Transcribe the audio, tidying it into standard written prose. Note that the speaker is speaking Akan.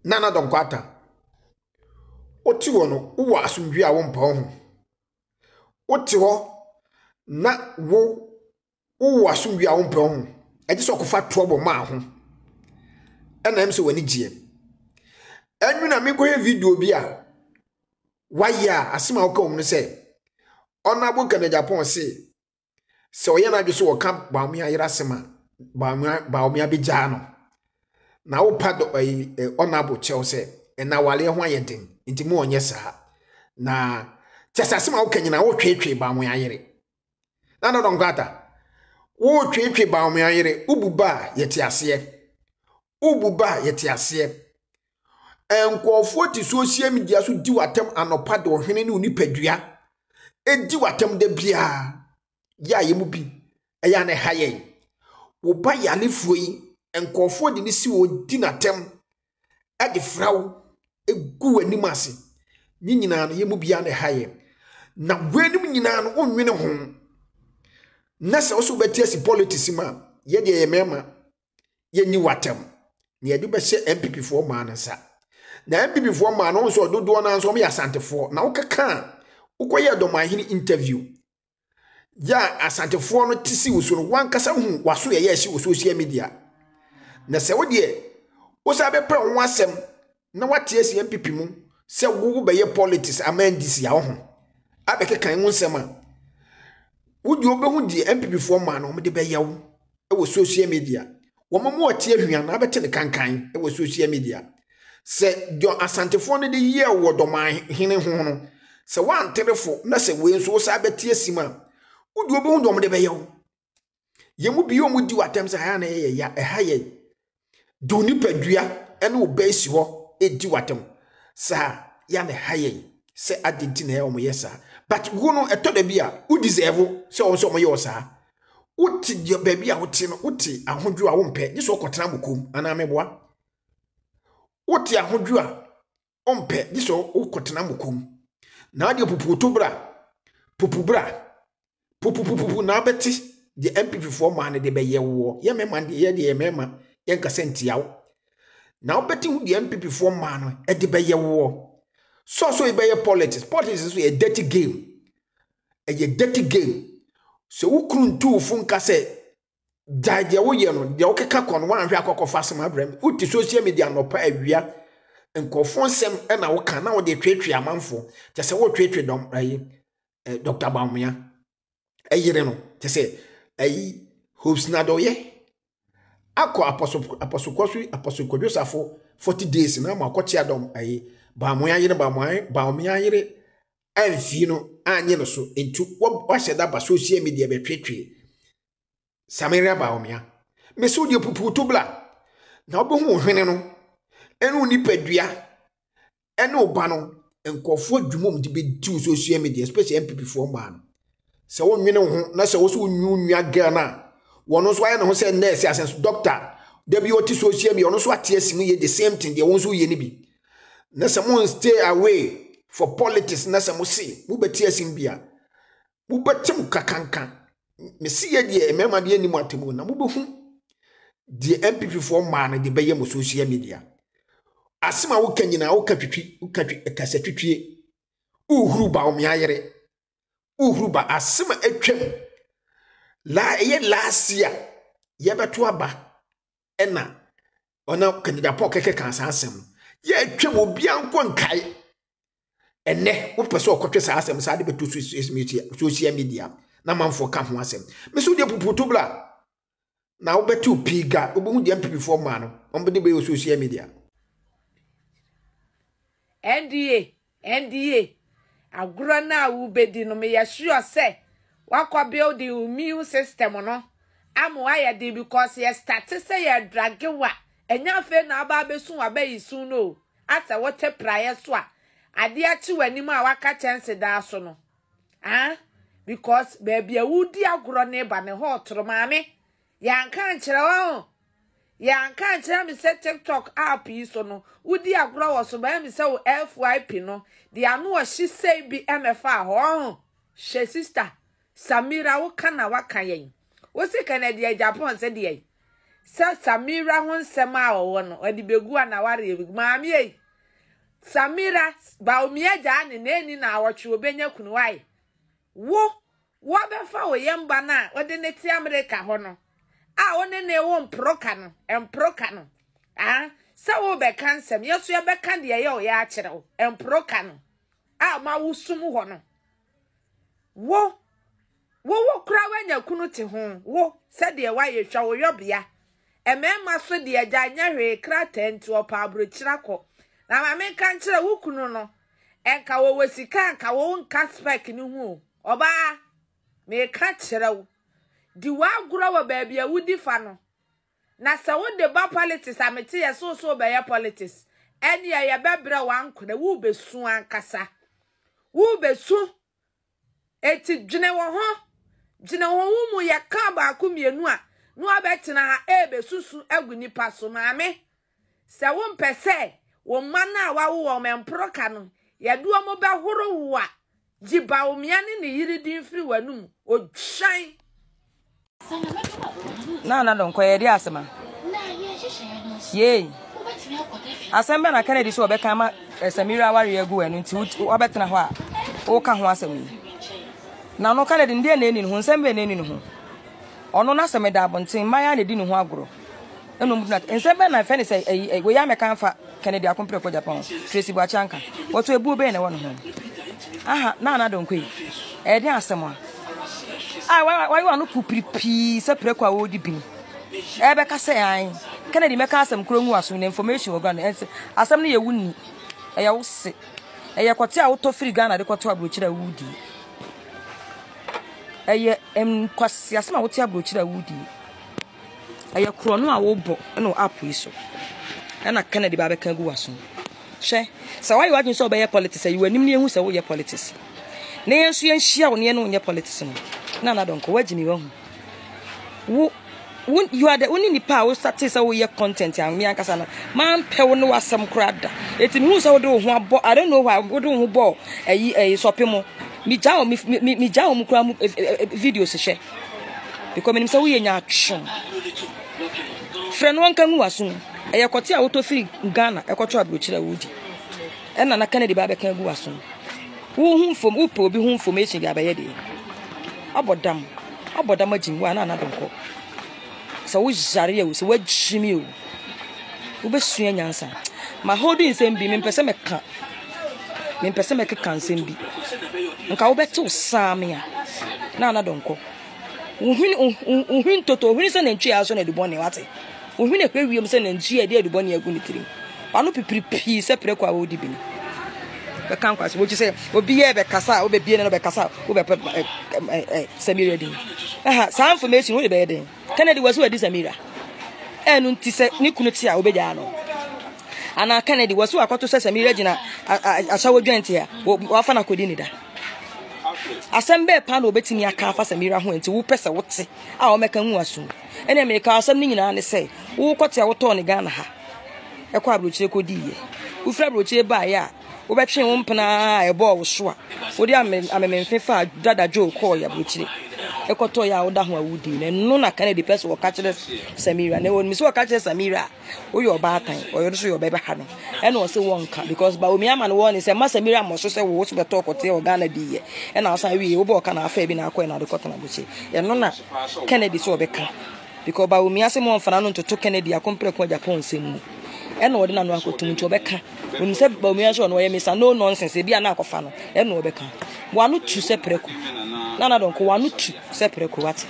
Nana Donkwata. Oti wo no wo asomdwe a wo mpa ho. Oti ho na wo asomdwe a wo mpa ho. Eje so kofa trouble ma ho. Ena em se wani gie. Enwu na me ko he video bi a waya asema wo ka wo no se Honorable Kenneth Japan say oye na dwo so wo ka ba me ayira sema ba me abegya no. Na wo pado honorable Chelsea na wale ho ayeden nti mu onye saa na tesasema wo kanyina wo twetwe ba mo ayere na no ngata wo twetwe ba mo ayere ububa yete ase enkofo ti social media so di watem anopa de ohwene ne onipadua edi watem de bia ya yemu bi eya ne haye wo ba yalefuo yi enkofo de ne si wo di natem ade frawo egu anim ase nyina no yemu bia ne haye na wenim nyina no onwene ho na se oso betiasi politics ma ye de ye mema ye ni watem ne ye de be se MPP fo ma na sa na MPP fo ma no so dodo na so me asantefo na wokeka ukoye domahini interview ya asantefo no tisi wuso no wankasa hu waso ye ye hye social media na se wo de wo sa be pra ho asem na wate esi MPP mu se wo be ye politics amendis ya ho abeke kan ho nsem a wudi obehu di MPP fo ma no de be ye wo e wo social media wo mo ate ahwian na abete ne kankan e wo social media se do asantefo no de ye wo domahini ho no se wan telefo na se we nso sa beti asima wudi obehu dom de beyew yemu bi yo mudi watem se ha na ye ya ha ye do nipadua ene obesi ho edi watem sa ya na ha ye se adenti na ye omo yesa but wo no eto da bia u deserve se on so omo ye osa uti de ba bia uti no uti ahodwo a wo mpe ni so kotena mokom ana meboa uti ahodwo a ompe ni so ukotena mokom na de pupu na beti the MPP for man de be ye wo ye mema de ye mema ye nkasentia wo na obeti hu the MPP for man e de be ye wo so e be ye politics is a dirty game so ukru ntu fu nka se jaje wo ye no de okeka kon wan hwe akokofo asem abrem uti social media no pa awia nkofo nsem e na wo kan na wo de twetwe amanfo te se wo twetwe dom Dr. Bawumia eyire no te se hopes na doye akọ apostle kodwosafo 40 days na ma akọchi adom Bawumia yire anfi no anye no so entu wa sheda ba social media be twetwe Samaria Bawumia me so de pupu to bla na obohu hwene no enu nipadua ene oba no enkofo adwumom de be di social media especially MPP for man se wo nwene ho na se wo so nwa girl na wono so aye ne ho se nurse asenso doctor WOT social media wono so ate asimu ye the same thing de won so ye ni bi na se mo stay away for politics na se mo see mo beti asim bia mo betem kakanka me see ye de mema de ani mo atemu na mo behu the MPP for man de be ye mo social media asima wo kanyina wo katwitwi kasatwitwie uhuru Bawumia yere uhuru ba asima atwam la ye last year ye beto aba ena ona Kenneth Japan keke kan asem ye atwam obi anko nkai ene wo pese okotwe sa asem sa de beto social media na manfo ka ho asem me so de puputo bla na wo beto piga obo hu de MPP for man no ombe de be social media NDA agro na wu bedi no me ya sure say wakwa build the immune system no amu ayede because you start say you drag wa enya fe na aba besu wa be isu no asa wote prayer so a ade achi wani ma waka chance da so no because baby awudi agro na ba ne ho toro maame ya nka nkyere wa ya nka nkyere me say TikTok app yi so no wudi agro wo so ba me say wo FYP no the anu o she say bi MFA ho she sister Samira wo kana waka yen wo se Kenneth Japan say de Sa Samira ho nsem a wo no odi begu na ware ebi maami ei Samira ba omia ja ne neni na awotwe obenya kunu wai wo befa wo yemba na odi ne ti America ho no a one ne wo mproka no sa wo be kansem yeso ye be kan de ye o ya akere wo emproka no a ma wo sum ho no wo kura wanya kunu te ho wo se de wa ye hwa wo yobia emema so de agya nya hwe kra tent opa abrochira ko na ma me kan kire wo kunu no enka wo wesika enka wo nka spec ni hu oba me ka kire wo di wa gura wo ba bia wudi fa no na se wo de ba politics amete ye so be ye politics eni ye bebre wan kona wo besu ankasa wo besu eti dwene wo ho mu ye ka ba akumienu a no abetena ha ebesusu aguni paso maame se wo mpese wo mana wa wo memproka no ye duo mo be horo wo a giba omia ne yiri din firi wanum odwan na don koye di asema ye asemba na Kennedy so obeka ma Samira ware agu enu nti obetena ho a wo ka ho asem na no Kennedy ndie na eni ho nsembe na eni ho ono na asem da abonten maya na di ne ho agoro eno mu na nsembe na fe ne se we ya meka fa Kennedy akompre ko Japan Tracy Bwachanka woto ebu be na wo no ho aha na don koyi di asem a why you no pupripi se preko a wo di bin ebe ka se an Kennedy meka asem kro nwu aso na information wo gan asem ne ye wunni ye wo se ye kwoti a wo to free Ghana de kwato abrochira wudi eye kwasi asem a wo ti abrochira wudi eye kro no a wo bo no app iso na Kennedy ba be kan gu aso hwe so why you want so be ye politics you anim ne ehu se wo ye politics na yensu ye nhia wo ne no ye politics no na donko wagimi wo you are the only nipa wo start say wo ye content an me ankasa na man pe wo no wasam krada etimi hu say wo de ho abo I don't know why wo de ho bo sopemo mi jawo mu kra mu videos share because me say wo ye nya action friend won kan hu waso kote a wo to free Ghana ekoto abrochira wudi na Kennedy ba be kan gu waso wo hu fom wo po bi hu information ga ba ye de abodam agin na donko so wo jare wo so wagimi o wo besua nyansa ma holding sembi me pese meka sembi nka wo beto samia na donko wo hin toto wo hin se na ntwi aso na dubone wate wo hin ekwe wiem se na ntwi ade dubone agu ni tirim anu pipripi se preko a wo di bini be kan kwase wo say obi ye be kasa wo be bie no be kasa wo be Samira din sa information wo be be den Kennedy was wo di Samira enu nti se ni kunu ti a wo be ja no ana Kennedy was wo akoto se Samira gina asawo dwante a wo afa na kodi ni da asembe pa na obetimi aka afa Samira ho nti wo pese wote a wo meka hu asu ene me ka asem ni nyina ne se wo kote a wo to ne Ghana ha ekọ abrochire kodi ye wo fra abrochire ba ya wo betwe wo mpena ebo wo so a wo di amememfefa dada jo call ya abrochire ekoto ya wo da ho awudi ne no na Kennedy person wo ka kire Samira ne won mi so wo ka kire Samira wo yo ba tan wo yo so yo be ha no ene wo se wonka because ba omi ama no won se ma Samira mo so se wo so beto kote wo Ghana di ye ene asan wi wo bo ka na afa bi na akọ na de koto na bochi ye no na Kennedy so be ka because ba omi ase mo mfana no to Kennedy akompre ko Japan semu ene wo de na no akotum nti obeka oni se ba omi aso no ye misa no nonsense bia na akofa no ene obeka wo anu tu se preko na donko wo anu tu se preko wate